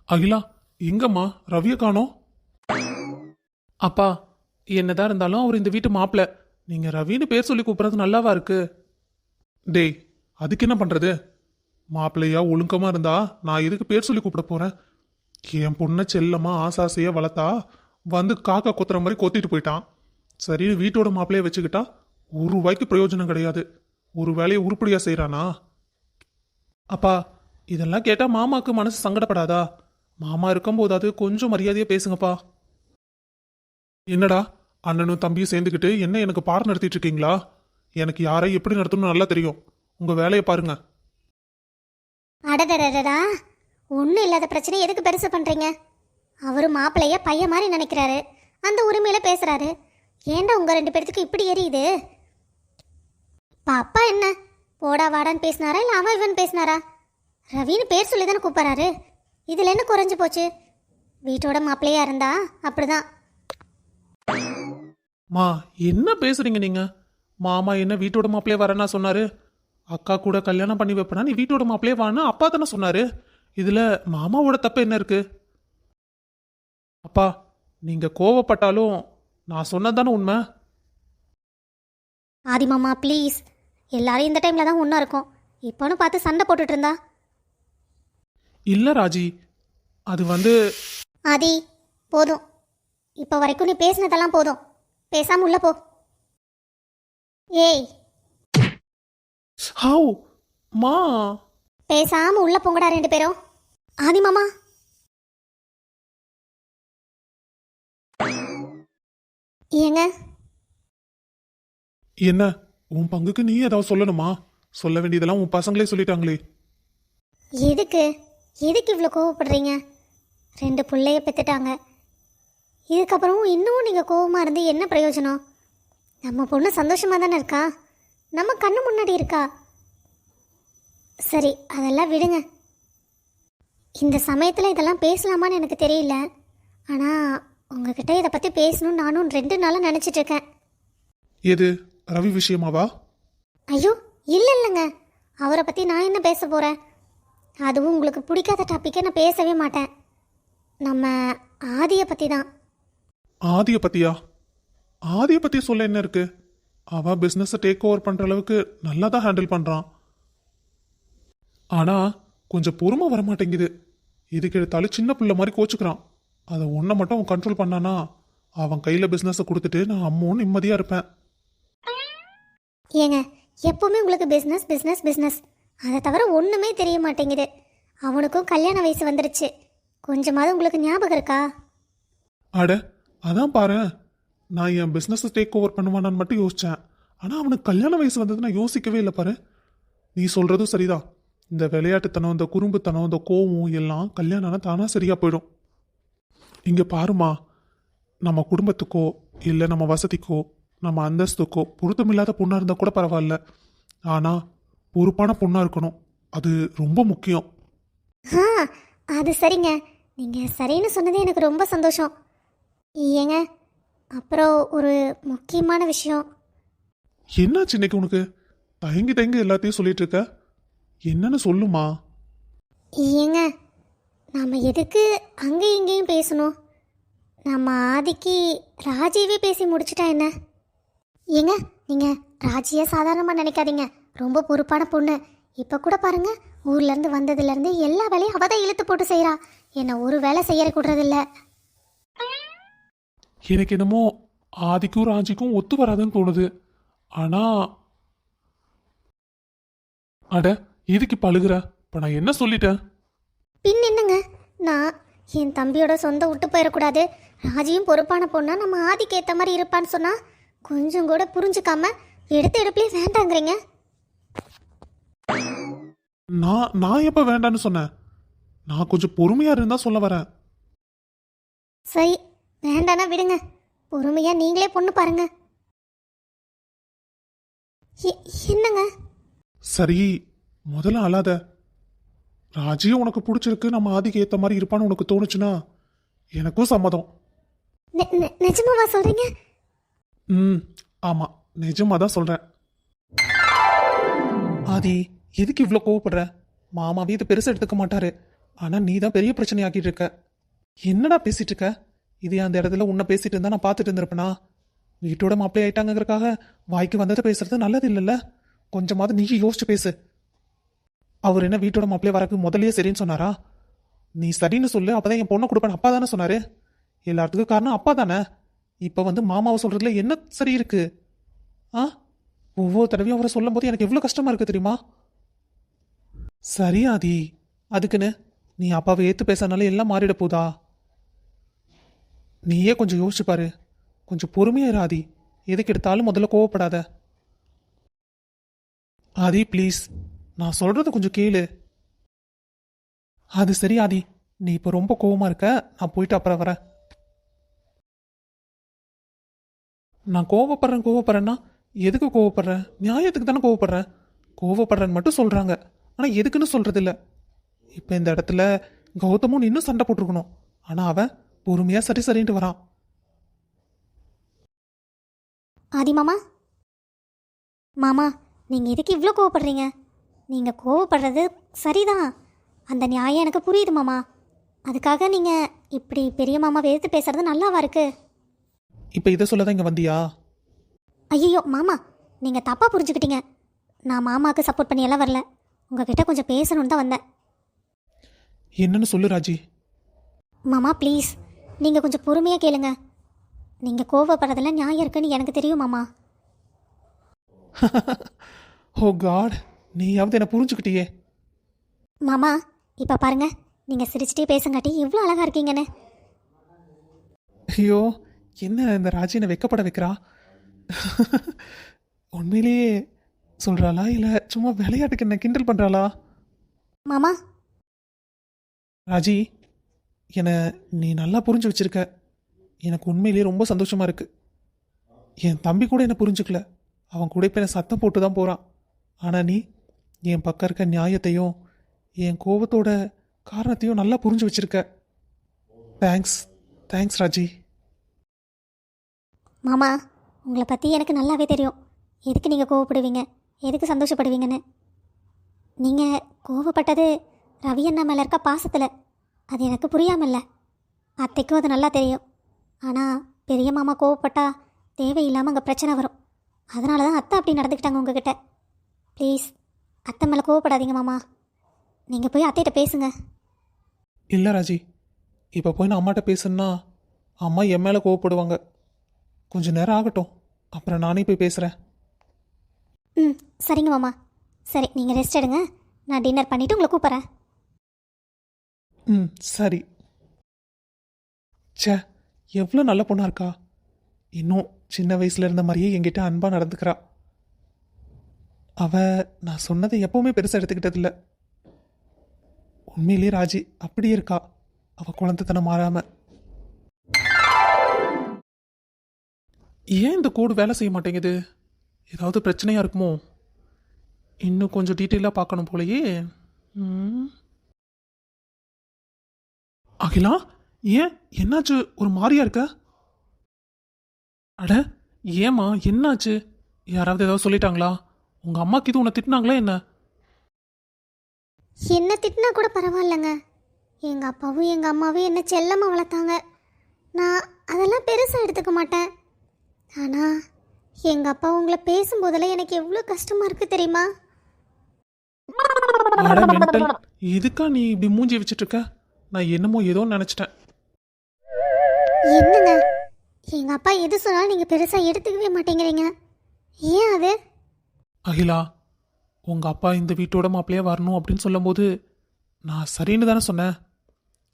அகிலா, எங்கம்மா ரவிய காணோம்? அப்பா, என்னதான் இருந்தாலும் அவர் இந்த வீட்டு மாப்பிள்ள. நீங்க ரவின்னு பேர் சொல்லி கூப்பிடுறது நல்லாவா இருக்கு? டேய், அதுக்கு என்ன பண்றது? மாப்பிள்ளையா ஒழுக்கமா இருந்தா நான் எதுக்கு பேர் சொல்லி கூப்பிட போறேன்? என் பொண்ணை செல்லமா ஆசாசையா வளர்த்தா வந்து காக்கா கொத்துற மாதிரி கொத்திட்டு போயிட்டான். சரி, வீட்டோட மாப்பிள்ளைய வச்சுக்கிட்டா ஒரு ரூபாய்க்கு பிரயோஜனம் கிடையாது. ஒரு வேலையை உருப்படியா செய்யறானா? அப்பா, இதெல்லாம் கேட்டா மாமாக்கு மனசு சங்கடப்படாதா? மாமா இருக்கும்போதாவது கொஞ்சம் மரியாதையா பேசுங்கப்பா. என்னடா, அண்ணனும் தம்பியும் சேர்ந்துக்கிட்டு என்ன எனக்கு பாடம் நடத்திட்டு இருக்கீங்களா? எனக்கு யாரை எப்படி நடத்தணும்னு நல்லா தெரியும். உங்க வேலையை பாருங்க. அடடடடா, ஒன்றும் இல்லாத பிரச்சனை எதுக்கு பெருசு பண்ணுறீங்க? அவரு மாப்பிள்ளைய பையன் மாதிரி நினைக்கிறாரு, அந்த உரிமையில பேசுறாரு. ஏன்டா உங்க ரெண்டு பேர்த்துக்கு இப்படி எரியுது? இப்போ அப்பா என்ன போடா வாடான்னு பேசினாரா இல்லை அவன் இவன் பேசினாரா? ரவின்னு பேர் சொல்லி தானே கூப்பிட்றாரு. இதில் என்ன குறைஞ்சு போச்சு? வீட்டோட மாப்பிள்ளையா இருந்தா அப்படிதான். மா, என்ன பேசுறீங்க நீங்க? மாமா என்ன வீட்டோட மாப்பிள்ளையே வரேன்னா சொன்னாரு? அக்கா கூட கல்யாணம் பண்ணி வைப்பனா நீ வீட்டோட மாப்பிள்ளையே வான்னு அப்பா தானே சொன்னாரு. இதுல மாமாவோட தப்பு என்ன இருக்கு? அப்பா, நீங்க கோவப்பட்டாலும் நான் சொன்னதானே உண்மை. ஆதி மாமா ப்ளீஸ், எல்லாரும் இந்த டைமில் தான் ஒன்றா இருக்கும். இப்போன்னு பார்த்து சண்டை போட்டுட்டு இருந்தா. இல்ல ராஜி, அது வந்து ஆதி, போதும். இப்போ வரைக்கும் நீ பேசினதெல்லாம் போதும். பேசாம உள்ள போ. ஏய், ஹவு மா. பேசாம உள்ள போங்கடா ரெண்டு பேரும். ஆதி மாமா, ஏங்க என்ன, உன் பங்குக்கு நீ ஏதாவது சொல்லணுமா? சொல்ல வேண்டியதெல்லாம் உன் பசங்களே சொல்லிட்டாங்களே. எதுக்கு எதுக்கு இவ்வளோ கோவப்படுறீங்க? ரெண்டு பிள்ளைய பெற்றுட்டாங்க. இதுக்கப்புறமும் இன்னும் நீங்கள் கோவமாக இருந்து என்ன பிரயோஜனம்? நம்ம பொண்ணு சந்தோஷமாக தானே இருக்கா, நம்ம கண்ணு முன்னாடி இருக்கா. சரி, அதெல்லாம் விடுங்க. இந்த சமயத்தில் இதெல்லாம் பேசலாமான்னு எனக்கு தெரியல. ஆனால் உங்ககிட்ட இதை பற்றி பேசணும்னு நானும் 2 நாளாக நினச்சிட்டு இருக்கேன். எது, ரவி விஷயமாவா? ஐயோ, இல்லைங்க. அவரை பற்றி நான் என்ன பேச போகிறேன்? அதுவும் உங்களுக்கு பிடிக்காத டாப்பிக்கை நான் பேசவே மாட்டேன். நம்ம ஆதியை பற்றி தான். ஆதிய பத்தியா? ஆதிய பத்தி சொல்ல என்ன இருக்கு? அவ பிசினஸ் டேக் ஓவர் பண்ற அளவுக்கு நல்லா தான் ஹேண்டில் பண்றான். ஆனா கொஞ்சம் பொறுமை வர மாட்டேங்குது. இதுக்கு எடுத்தாலும் சின்ன பிள்ளை மாதிரி கோச்சுக்கிறான். அதை ஒன்றை மட்டும் அவன் கண்ட்ரோல் பண்ணானா அவன் கையில பிசினஸை கொடுத்துட்டு நான் அம்மாவும் நிம்மதியா இருப்பேன். ஏங்க, எப்பவுமே உங்களுக்கு பிஸ்னஸ் பிஸ்னஸ் பிஸ்னஸ், அதை தவிர ஒன்றுமே தெரிய மாட்டேங்குது. அவனுக்கும் கல்யாண வயசு வந்துருச்சு. கொஞ்சமாவது உங்களுக்கு ஞாபகம் இருக்கா? அட, அதான் பாரு, நான் என் பிசினஸை டேக் ஓவர் பண்ணுவானான்னு மட்டும் யோசிச்சேன். ஆனா அவனுக்கு கல்யாண வயசு வந்தது நான் யோசிக்கவே இல்லை பாரு. நீ சொல்றதும் சரிதான். இந்த விளையாட்டுத்தனம், இந்த குறும்புத்தனம், இந்த கோவம் எல்லாம் கல்யாணம்னா தானா சரியா போயிடும். இங்க பாருமா, நம்ம குடும்பத்துக்கோ இல்லை நம்ம வசதிக்கோ நம்ம அந்தஸ்துக்கோ பொருத்தமில்லாத பொண்ணா இருந்தா கூட பரவாயில்ல. ஆனா பொறுப்பான பொண்ணா இருக்கணும். அது ரொம்ப முக்கியம். ஆ, அது சரிங்க. நீங்கள் சரின்னு சொன்னதே எனக்கு ரொம்ப சந்தோஷம். ஏங்க, அப்புறம் ஒரு முக்கியமான விஷயம். என்னாச்சு இன்னைக்கு உனக்கு? தயங்கி தயங்கி எல்லாத்தையும் சொல்லிட்டு இருக்க. என்னன்னு சொல்லுமா. ஏங்க, நாம் எதுக்கு அங்கேயும் இங்கேயும் பேசணும்? நம்ம ஆதிக்கு ராஜியவே பேசி முடிச்சிட்டா என்ன? ஏங்க, நீங்கள் ராஜியை சாதாரணமாக நினைக்காதீங்க. ரொம்ப பொறுப்பான பொண்ணு. இப்போ கூட பாருங்க, ஊர்லேருந்து வந்ததுலேருந்து எல்லா வேலையும் அவள் தான் இழுத்து போட்டு செய்கிறா. என்னை ஒரு வேலை செய்யற கூடுறதில்ல. எனக்கு என்னமோ ஆதிக்கும் ராஜிக்கும் ஒத்து வராதுன்னு தோணுது. ஆனா அட, எதுக்கு இப்ப அழுகுற? இப்ப நான் என்ன சொல்லிட்டேன்? பின் என்னங்க, நான் என் தம்பியோட சொந்த விட்டு போயிடக்கூடாது, ராஜியும் பொறுப்பான பொண்ணா நம்ம ஆதிக்கு ஏற்ற மாதிரி இருப்பான்னு சொன்னா கொஞ்சம் கூட புரிஞ்சுக்காம எடுத்த எடுப்புலேயே வேண்டாங்கிறீங்க. நான் எப்ப வேண்டான்னு சொன்னேன்? நான் கொஞ்சம் பொறுமையா இருந்தா சொல்ல வரேன். சரி, வேண்டானா விடுங்க. பொறுமையா நீங்களே பொண்ணு பாருங்க. என்னங்க? சரி, முதல்ல அழாத. ராஜியும் உனக்கு பிடிச்சிருக்கு, நம்ம ஆதிக்கு ஏத்த மாதிரி இருப்பான்னு உனக்கு தோணுச்சுன்னா எனக்கும் சம்மதம். நிஜமாவா சொல்றீங்க? ஆமா, நிஜமா தான் சொல்றேன். ஆதி, எதுக்கு இவ்வளோ கோவப்படுற? மாமாவே இது பெருசு எடுத்துக்க மாட்டாரு. ஆனா நீ தான் பெரிய பிரச்சனை ஆக்கிட்டு இருக்க. என்னடா பேசிட்டு இருக்க? இதே அந்த இடத்துல உன்னை பேசிட்டு இருந்தா நான் பார்த்துட்டு இருந்திருப்பேனா? வீட்டோட மாப்பிள்ளை ஆயிட்டாங்கிறதுக்காக வாய்க்கு வந்ததை பேசுறது நல்லது இல்லைல்ல. கொஞ்சமாவது நீ யோசிச்சு பேசு. அவர் என்ன வீட்டோட மாப்பிள்ளை வரக்கு முதல்லயே சரின்னு சொன்னாரா? நீ சரின்னு சொல்லு, அப்பதான் என் பொண்ணை கொடுப்பேன் அப்பா தானே சொன்னாரு. எல்லாத்துக்கும் காரணம் அப்பா தானே. இப்ப வந்து மாமாவை சொல்றதுல என்ன சரி இருக்கு? ஆ, ஒவ்வொரு தடவையும் அவரை சொல்லும் போது எனக்கு எவ்வளவு கஷ்டமா இருக்கு தெரியுமா? சரி ஆதி, அதுக்குன்னு நீ அப்பாவை ஏத்து பேசனால எல்லாம் மாறிட போதா? நீயே கொஞ்சம் யோசிச்சு பாரு. கொஞ்சம் பொறுமையா இரு ஆதி. எதுக்கு எடுத்தாலும் முதல்ல கோவப்படாத. ஆதி ப்ளீஸ், நான் சொல்றத கொஞ்சம் கேளு. அது சரி ஆதி, நீ இப்போ ரொம்ப கோவமா இருக்க. நான் போயிட்டு அப்புறம் வரேன். நான் கோவப்படுறேன்னா எதுக்கு கோவப்படுறேன்? நியாயத்துக்கு தானே கோவப்படுறேன். கோவப்படுறேன்னு மட்டும் சொல்றாங்க, ஆனா எதுக்குன்னு சொல்றது இல்ல. இப்போ இந்த இடத்துல கௌதமும் இன்னும் சண்டை போட்டிருக்கணும். ஆனா அவன் பொறுமையா சரி சரின்ட்டு வரான். ஆதி மாமா, மாமா நீங்கள் எதுக்கு இவ்வளோ கோவப்படுறீங்க? நீங்கள் கோவப்படுறது சரிதான், அந்த நியாயம் எனக்கு புரியுது மாமா. அதுக்காக நீங்கள் இப்படி பெரிய மாமாவை எதிர்த்து பேசுறது நல்லாவா இருக்கு? இப்போ இதை சொல்லதான் இங்க வந்தியா? ஐயோ மாமா, நீங்கள் தப்பாக புரிஞ்சுக்கிட்டீங்க. நான் மாமாவுக்கு சப்போர்ட் பண்ணி எல்லாம் வரல, உங்ககிட்ட கொஞ்சம் பேசணுன்னு தான் வந்தேன். என்னன்னு சொல்லு ராஜி. மாமா ப்ளீஸ், நீங்கள் கொஞ்சம் பொறுமையாக கேளுங்க. நீங்கள் கோவப்படுறதுல நியாயம் இருக்குன்னு எனக்கு தெரியும் மாமா. ஓ காட், நீயாவது என்ன புரிஞ்சுக்கிட்டியே. மாமா இப்போ பாருங்க, நீங்கள் சிரிச்சிட்டே பேசுங்காட்டி எவ்வளோ அழகாக இருக்கீங்கன்னு. ஐயோ, என்ன இந்த ராஜி என்னை வெக்கப்பட வைக்கிறா? உண்மையிலேயே சொல்றாளா இல்ல சும்மா விளையாட்டுக்கு என்ன கிண்டல் பண்றாளா? மாமா ராஜி, என்னை நீ நல்லா புரிஞ்சு வச்சிருக்க. எனக்கு உண்மையிலேயே ரொம்ப சந்தோஷமா இருக்கு. என் தம்பி கூட என்னை புரிஞ்சுக்கல. அவன் கூட இப்போ என்னை சத்தம் போட்டு தான் போகிறான். ஆனால் நீ என் பக்கம் இருக்க நியாயத்தையும் என் கோபத்தோட காரணத்தையும் நல்லா புரிஞ்சு வச்சிருக்க. Thanks, thanks Raji. மாமா உங்களை பற்றி எனக்கு நல்லாவே தெரியும், எதுக்கு நீங்கள் கோவப்படுவீங்க, எதுக்கு சந்தோஷப்படுவீங்கன்னு. நீங்கள் கோவப்பட்டது ரவி அண்ணா மேலே இருக்க பாசத்தில், அது எனக்கு புரியாமல்ல. அத்தைக்கும் அது நல்லா தெரியும். ஆனால் பெரிய மாமா கோவப்பட்டா தேவையில்லாமல் அங்கே பிரச்சனை வரும். அதனால தான் அத்தை அப்படி நடந்துக்கிட்டாங்க உங்ககிட்ட. ப்ளீஸ் அத்தை மேலே கோவப்படாதீங்க மாமா. நீங்கள் போய் அத்தைகிட்ட பேசுங்க. இல்லை ராஜி, இப்போ போய் நான் அம்மாட்ட பேசுன்னா அம்மா என் மேலே கோவப்படுவாங்க. கொஞ்சம் நேரம் ஆகட்டும், அப்புறம் நானே போய் பேசுகிறேன். ம் சரிங்க மாமா. சரி நீங்கள் ரெஸ்ட் எடுங்க, நான் டின்னர் பண்ணிவிட்டு உங்களை கூப்பிட்றேன். ம் சரி. ச்சே, எவ்வளோ நல்ல பொண்ணா இருக்கா. இன்னும் சின்ன வயசுல இருந்த மாதிரியே என்கிட்ட அன்பா நடந்துக்கிறா. அவ நான் சொன்னதை எப்பவுமே பெருசாக எடுத்துக்கிட்டதில்ல. உண்மையிலேயே ராஜி அப்படியே இருக்கா, அவ குழந்தைத்தனம் மாறாம. ஏன் இந்த கோடு வேலை செய்ய மாட்டேங்குது? ஏதாவது பிரச்சனையா இருக்குமோ? இன்னும் கொஞ்சம் டீட்டெயிலாக பார்க்கணும் போலயே. அகிலா, ஏன் என்னாச்சு? ஒரு மாதிரியா இருக்க? அட ஏமா என்னாச்சு? யாராவது ஏதாவது சொல்லிட்டாங்களா? உங்க அம்மாக்கு இது உன்னை திட்டினாங்களா என்ன? என்ன திட்டினா கூட பரவாயில்லைங்க, எங்கள் அப்பாவும் எங்கள் அம்மாவும் என்ன செல்லமாக வளர்த்தாங்க. நான் அதெல்லாம் பெருசாக எடுத்துக்க மாட்டேன். ஆனால் எங்கள் அப்பா உங்களை பேசும்போதெல்லாம் எனக்கு எவ்வளோ கஷ்டமாக இருக்குது தெரியுமா? அட மென்டல், இதுக்கா நீ இப்படி மூஞ்சி வச்சுட்டு இருக்க? நான் என்னமோ ஏதோ நினைச்சிட்டேன். என்னங்க, எங்கள் அப்பா எது சொன்னாலும் நீங்கள் பெருசாக எடுத்துக்கவே மாட்டேங்கிறீங்க, ஏன் அது? அகிலா, உங்க அப்பா இந்த வீட்டோட மாப்பிள்ளையா வரணும் அப்படின்னு சொல்லும்போது நான் சரின்னு தானே சொன்னேன்.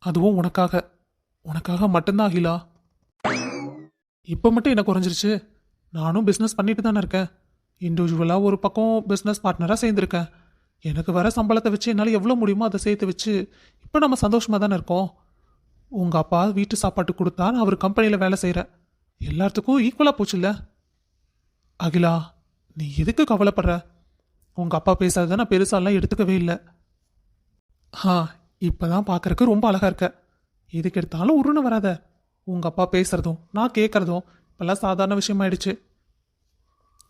அதுவும் உனக்காக, உனக்காக மட்டும்தான் அகிலா. இப்போ மட்டும் என்ன குறைஞ்சிருச்சு? நானும் பிஸ்னஸ் பண்ணிட்டு தானே இருக்கேன். இண்டிவிஜுவலாக ஒரு பக்கம் பிஸ்னஸ் பார்ட்னராக சேர்ந்துருக்கேன். எனக்கு வர சம்பளத்தை வச்சு என்னால் எவ்வளோ முடியுமோ அதை சேர்த்து வச்சு இப்போ நம்ம சந்தோஷமாக தானே இருக்கோம். உங்கள் அப்பா வீட்டு சாப்பாட்டு கொடுத்தா நான் அவர் கம்பெனியில் வேலை செய்கிறேன். எல்லாத்துக்கும் ஈக்குவலாக போச்சுல்ல? அகிலா, நீ எதுக்கு கவலைப்படுற? உங்கள் அப்பா பேசாததை நான் பெருசாலாம் எடுத்துக்கவே இல்லை. இப்போ தான் பார்க்குறக்கு ரொம்ப அழகாக இருக்க. எதுக்கு எடுத்தாலும் உருன்னு வராத. உங்கள் அப்பா பேசுகிறதும் நான் கேட்குறதும் இப்போல்லாம் சாதாரண விஷயமாயிடுச்சு.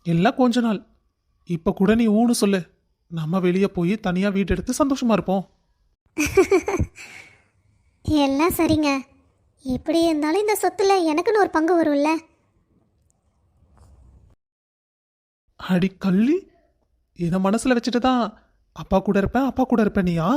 எல்லாம் கொஞ்ச நாள். இப்போ கூட நீ ஊன்னு சொல்லு, நம்ம வெளியே போய் தனியாக வீடு எடுத்து சந்தோஷமாக இருப்போம். எல்லாம் சரிங்க. எப்படி இருந்தாலும் இந்த சொத்துல எனக்குன்னு ஒரு பங்கு வரும்ல. அடி கள்ளி, இதை மனசுல வச்சுட்டு தான் அப்பா கூட இருப்பேன் நீயா?